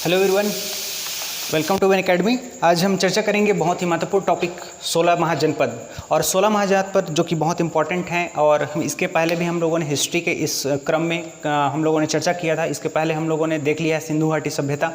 Hello everyone, welcome to one academy. आज हम चर्चा करेंगे बहुत ही महत्वपूर्ण टॉपिक 16 महाजनपद। और 16 महाजनपद जो कि बहुत इंपॉर्टेंट हैं और हम इसके पहले भी हम लोगों ने हिस्ट्री के इस क्रम में हम लोगों ने चर्चा किया था। इसके पहले हम लोगों ने देख लिया है सिंधु घाटी सभ्यता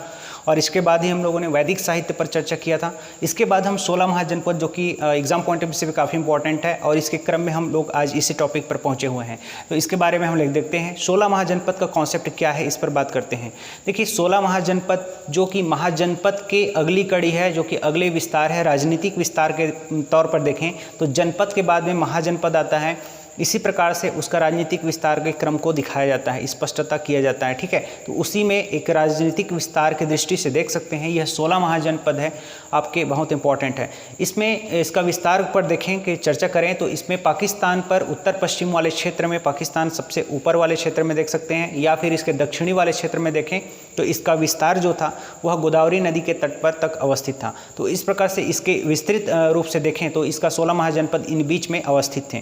और इसके बाद ही हम लोगों ने वैदिक साहित्य पर चर्चा किया था। इसके बाद हम 16 महाजनपद जो कि एग्जाम पॉइंट ऑफ व्यू से भी काफ़ी इंपॉर्टेंट है और इसके क्रम में हम लोग आज इसी टॉपिक पर पहुंचे हुए हैं। तो इसके बारे में हम लिख देखते हैं 16 महाजनपद का कॉन्सेप्ट क्या है, इस पर बात करते हैं। देखिए 16 महाजनपद जो कि महाजनपद के अगली कड़ी है, जो कि अगले विस्तार है, राजनीतिक विस्तार के तौर पर देखें तो जनपद के बाद में महाजनपद आता है। इसी प्रकार से उसका राजनीतिक विस्तार के क्रम को दिखाया जाता है, स्पष्टता किया जाता है। ठीक है, तो उसी में एक राजनीतिक विस्तार की दृष्टि से देख सकते हैं यह 16 महाजनपद है आपके, बहुत इंपॉर्टेंट है। इसमें इसका विस्तार पर देखें कि चर्चा करें तो इसमें पाकिस्तान पर उत्तर पश्चिम वाले क्षेत्र में, पाकिस्तान सबसे ऊपर वाले क्षेत्र में देख सकते हैं, या फिर इसके दक्षिणी वाले क्षेत्र में देखें तो इसका विस्तार जो था वह गोदावरी नदी के तट पर तक अवस्थित था। तो इस प्रकार से इसके विस्तृत रूप से देखें तो इसका 16 महाजनपद इन बीच में अवस्थित थे।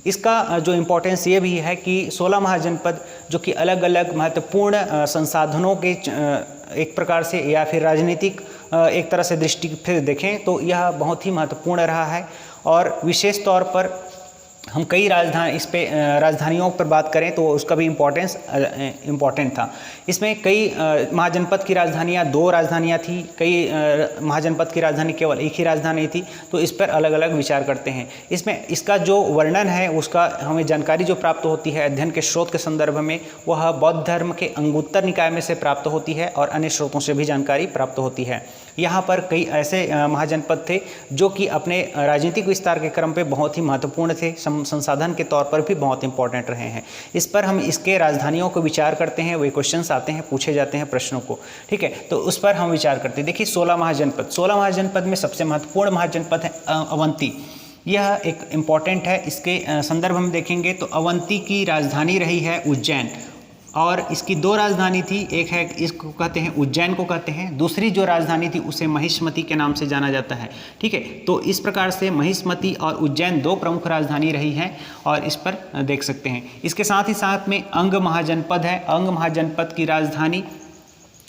इसका जो इम्पोर्टेंस ये भी है कि 16 महाजनपद जो कि अलग अलग महत्वपूर्ण संसाधनों के एक प्रकार से या फिर राजनीतिक एक तरह से दृष्टि फिर देखें तो यह बहुत ही महत्वपूर्ण रहा है। और विशेष तौर पर हम कई राजधानियों पर बात करें तो उसका भी इम्पोर्टेंट था। इसमें कई महाजनपद की राजधानियाँ, 2 राजधानियाँ थी, कई महाजनपद की राजधानी केवल एक ही राजधानी थी। तो इस पर अलग अलग विचार करते हैं। इसमें इसका जो वर्णन है उसका हमें जानकारी जो प्राप्त होती है अध्ययन के स्रोत के संदर्भ में, वह बौद्ध धर्म के अंगुत्तर निकाय में से प्राप्त होती है और अन्य स्रोतों से भी जानकारी प्राप्त होती है। यहाँ पर कई ऐसे महाजनपद थे जो कि अपने राजनीतिक विस्तार के क्रम पे बहुत ही महत्वपूर्ण थे, संसाधन के तौर पर भी बहुत इंपॉर्टेंट रहे हैं। इस पर हम इसके राजधानियों को विचार करते हैं, वे क्वेश्चंस आते हैं, पूछे जाते हैं प्रश्नों को। ठीक है, तो उस पर हम विचार करते हैं। देखिए 16 महाजनपद में सबसे महत्वपूर्ण महाजनपद है अवंती। यह एक इम्पॉर्टेंट है। इसके संदर्भ में देखेंगे तो अवंती की राजधानी रही है उज्जैन और इसकी 2 राजधानी थी, एक है इसको कहते हैं उज्जैन को कहते हैं, दूसरी जो राजधानी थी उसे महिष्मती के नाम से जाना जाता है। ठीक है, तो इस प्रकार से महिष्मती और उज्जैन 2 प्रमुख राजधानी रही हैं और इस पर देख सकते हैं। इसके साथ ही साथ में अंग महाजनपद है। अंग महाजनपद की राजधानी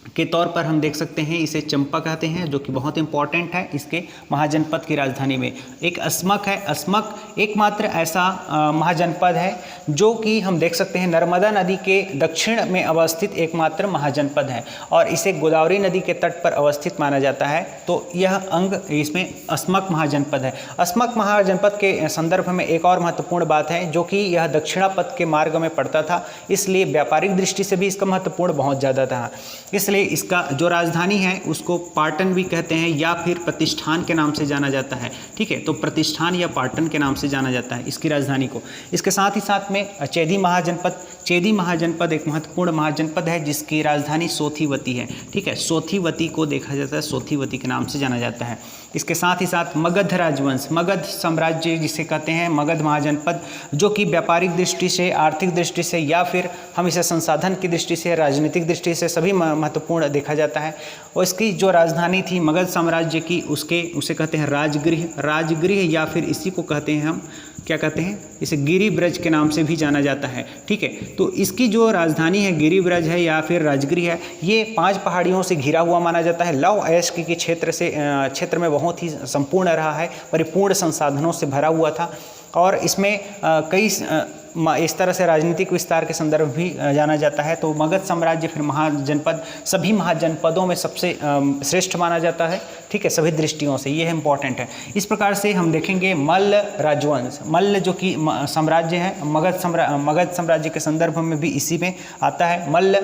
के तौर पर हम देख सकते हैं इसे चंपा कहते हैं, जो कि बहुत इंपॉर्टेंट है इसके महाजनपद की राजधानी में। एक अस्मक है। अस्मक एकमात्र ऐसा महाजनपद है जो कि हम देख सकते हैं नर्मदा नदी के दक्षिण में अवस्थित एकमात्र महाजनपद है और इसे गोदावरी नदी के तट पर अवस्थित माना जाता है। तो यह अंग इसमें अस्मक महाजनपद है। अस्मक महाजनपद के संदर्भ में एक और महत्वपूर्ण बात है जो कि यह दक्षिणापथ के मार्ग में पड़ता था, इसलिए व्यापारिक दृष्टि से भी इसका महत्वपूर्ण बहुत ज़्यादा था। इसलिए इसका जो राजधानी है उसको पाटन भी कहते हैं या फिर प्रतिष्ठान के नाम से जाना जाता है। ठीक है, तो प्रतिष्ठान या पाटन के नाम से जाना जाता है इसकी राजधानी को। इसके साथ ही साथ में चेदी महाजनपद एक महत्वपूर्ण महाजनपद है जिसकी राजधानी सोथीवती है। ठीक है, सोथीवती को देखा जाता है, सोथीवती के नाम से जाना जाता है। इसके साथ ही साथ मगध राजवंश, मगध साम्राज्य जिसे कहते हैं, मगध महाजनपद जो कि व्यापारिक दृष्टि से, आर्थिक दृष्टि से या फिर हम इसे संसाधन की दृष्टि से, राजनीतिक दृष्टि से सभी महत्वपूर्ण देखा जाता है। और इसकी जो राजधानी थी मगध साम्राज्य की, उसे कहते हैं राजगृह या फिर इसी को कहते हैं हम क्या कहते हैं, इसे गिरिब्रज के नाम से भी जाना जाता है। ठीक है, तो इसकी जो राजधानी है गिरिब्रज है या फिर राजगृह है, ये 5 पहाड़ियों से घिरा हुआ माना जाता है। लव अयस्क के क्षेत्र में बहुत ही संपूर्ण रहा है, परिपूर्ण संसाधनों से भरा हुआ था और इसमें कई इस तरह से राजनीतिक विस्तार के संदर्भ भी जाना जाता है। तो मगध साम्राज्य फिर महाजनपद सभी महाजनपदों में सबसे श्रेष्ठ माना जाता है। ठीक है, सभी दृष्टियों से ये इंपॉर्टेंट है। इस प्रकार से हम देखेंगे मल्ल राजवंश, मल्ल जो कि साम्राज्य है, मगध साम्राज्य के संदर्भ में भी इसी में आता है मल्ल।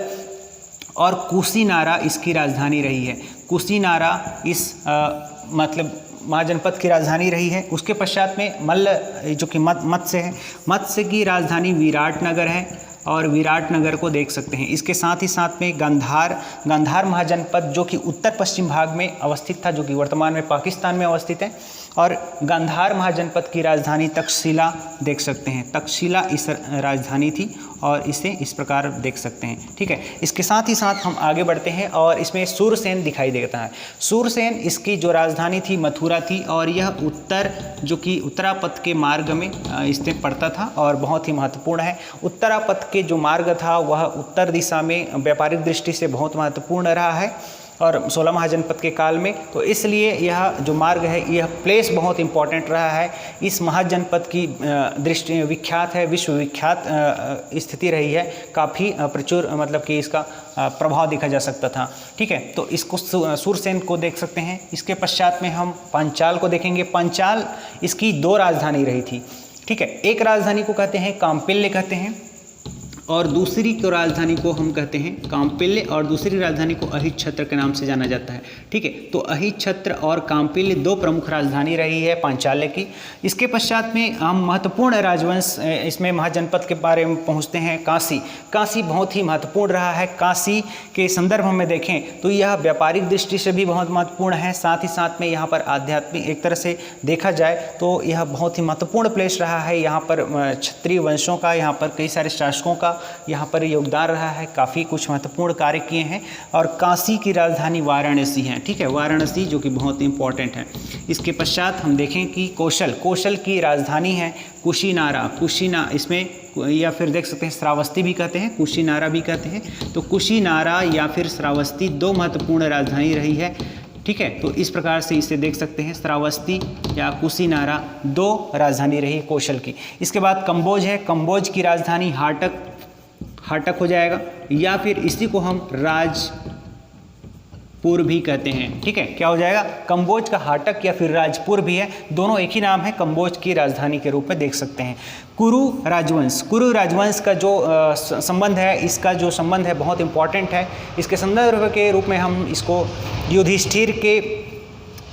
और कुशीनारा इसकी राजधानी रही है। कुशीनारा इस मतलब महाजनपद की राजधानी रही है। उसके पश्चात में मल्ल जो कि मत्स्य है, मत्स्य की राजधानी विराटनगर है और विराटनगर को देख सकते हैं। इसके साथ ही साथ में गांधार महाजनपद जो कि उत्तर पश्चिम भाग में अवस्थित था, जो कि वर्तमान में पाकिस्तान में अवस्थित है। और गांधार महाजनपद की राजधानी तक्षशिला देख सकते हैं। तक्षशिला इस राजधानी थी और इसे इस प्रकार देख सकते हैं। ठीक है, इसके साथ ही साथ हम आगे बढ़ते हैं और इसमें सूरसेन दिखाई देता है। सूरसेन इसकी जो राजधानी थी मथुरा थी और यह जो कि उत्तरापथ के मार्ग में स्थित पड़ता था और बहुत ही महत्वपूर्ण है। उत्तरापथ के जो मार्ग था वह उत्तर दिशा में व्यापारिक दृष्टि से बहुत महत्वपूर्ण रहा है और 16 महाजनपद के काल में। तो इसलिए यह जो मार्ग है, यह प्लेस बहुत इंपॉर्टेंट रहा है। इस महाजनपद की दृष्टि विख्यात है, विश्वविख्यात स्थिति रही है, काफ़ी प्रचुर मतलब कि इसका प्रभाव देखा जा सकता था। ठीक है, तो इसको सूरसेन को देख सकते हैं। इसके पश्चात में हम पांचाल को देखेंगे। पांचाल इसकी 2 राजधानी रही थी। ठीक है, एक राजधानी को कहते हैं काम्पिल्य कहते हैं, और दूसरी को राजधानी को हम कहते हैं काम्पिल्य, और दूसरी राजधानी को अहिच्छत्र के नाम से जाना जाता है। ठीक है, तो अहिच्छत्र और काम्पिल्य 2 प्रमुख राजधानी रही है पांचाल्य की। इसके पश्चात में हम महत्वपूर्ण राजवंश इसमें महाजनपद के बारे में पहुंचते हैं। काशी, काशी बहुत ही महत्वपूर्ण रहा है। काशी के संदर्भ में देखें तो यह व्यापारिक दृष्टि से भी बहुत महत्वपूर्ण है, साथ ही साथ में यहाँ पर आध्यात्मिक एक तरह से देखा जाए तो यह बहुत ही महत्वपूर्ण प्लेस रहा है। यहाँ पर क्षत्रिय वंशों का, यहाँ पर कई सारे शासकों का यहाँ पर योगदान रहा है, काफ़ी कुछ महत्वपूर्ण कार्य किए हैं। और काशी की राजधानी वाराणसी है। ठीक है, वाराणसी जो कि बहुत इंपॉर्टेंट है। इसके पश्चात हम देखें कि कौशल, कौशल की राजधानी है कुशीनारा, इसमें या फिर देख सकते हैं श्रावस्ती भी कहते हैं, कुशीनारा भी कहते हैं। तो कुशीनारा या फिर श्रावस्ती 2 महत्वपूर्ण राजधानी रही है। ठीक है, तो इस प्रकार से इसे देख सकते हैं, श्रावस्ती या कुशीनारा 2 राजधानी रही कौशल की। इसके बाद कंबोज है। कंबोज की राजधानी हाटक हो जाएगा, या फिर इसी को हम राजपुर भी कहते हैं। ठीक है, क्या हो जाएगा, कंबोज का हाटक या फिर राजपुर भी है, दोनों एक ही नाम है, कंबोज की राजधानी के रूप में देख सकते हैं। कुरु राजवंश का जो संबंध है, इसका जो संबंध है बहुत इंपॉर्टेंट है। इसके संदर्भ के रूप में हम इसको युधिष्ठिर के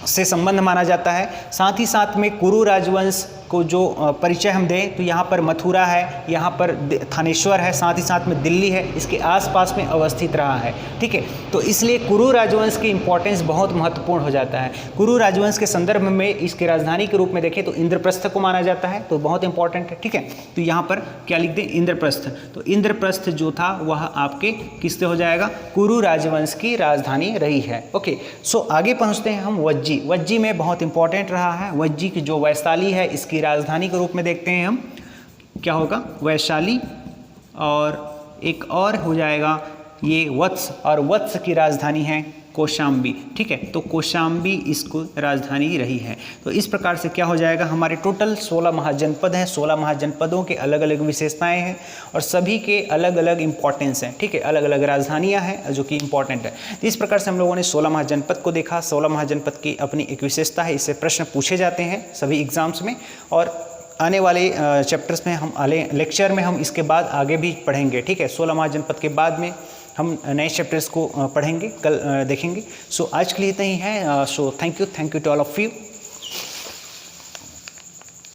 से संबंध माना जाता है। साथ ही साथ में कुरु राजवंश को जो परिचय हम दें तो यहाँ पर मथुरा है, यहाँ पर थानेश्वर है, साथ ही साथ में दिल्ली है, इसके आसपास में अवस्थित रहा है। ठीक है, तो इसलिए कुरु राजवंश की इंपॉर्टेंस बहुत महत्वपूर्ण हो जाता है। कुरु राजवंश के संदर्भ में इसके राजधानी के रूप में देखें तो इंद्रप्रस्थ को माना जाता है, तो बहुत इंपॉर्टेंट है। ठीक है, तो यहाँ पर क्या लिख दें, इंद्रप्रस्थ। तो इंद्रप्रस्थ जो था वह आपके किससे हो जाएगा, कुरु राजवंश की राजधानी रही है। ओके, सो आगे पहुँचते हैं हम वज्जी। वज्जी में बहुत इंपॉर्टेंट रहा है। वज्जी की जो वैशाली है, इसकी राजधानी के रूप में देखते हैं हम, क्या होगा, वैशाली, और एक और हो जाएगा ये वत्स, और वत्स की राजधानी है कौशाम्बी। ठीक है, तो कौशाम्बी इसको राजधानी रही है। तो इस प्रकार से क्या हो जाएगा, हमारे टोटल 16 महाजनपद हैं। 16 महाजनपदों के अलग अलग विशेषताएं हैं और सभी के अलग अलग इंपॉर्टेंस हैं। ठीक है, अलग अलग राजधानियां हैं जो कि इंपॉर्टेंट है। तो इस प्रकार से हम लोगों ने 16 महाजनपद को देखा। 16 महाजनपद की अपनी एक विशेषता है, इससे प्रश्न पूछे जाते हैं सभी एग्जाम्स में, और आने वाले चैप्टर्स में हम लेक्चर में हम इसके बाद आगे भी पढ़ेंगे। ठीक है, 16 महाजनपद के बाद में हम नए चैप्टर्स को पढ़ेंगे, कल देखेंगे। सो आज के लिए इतना ही है। So thank you to all of you.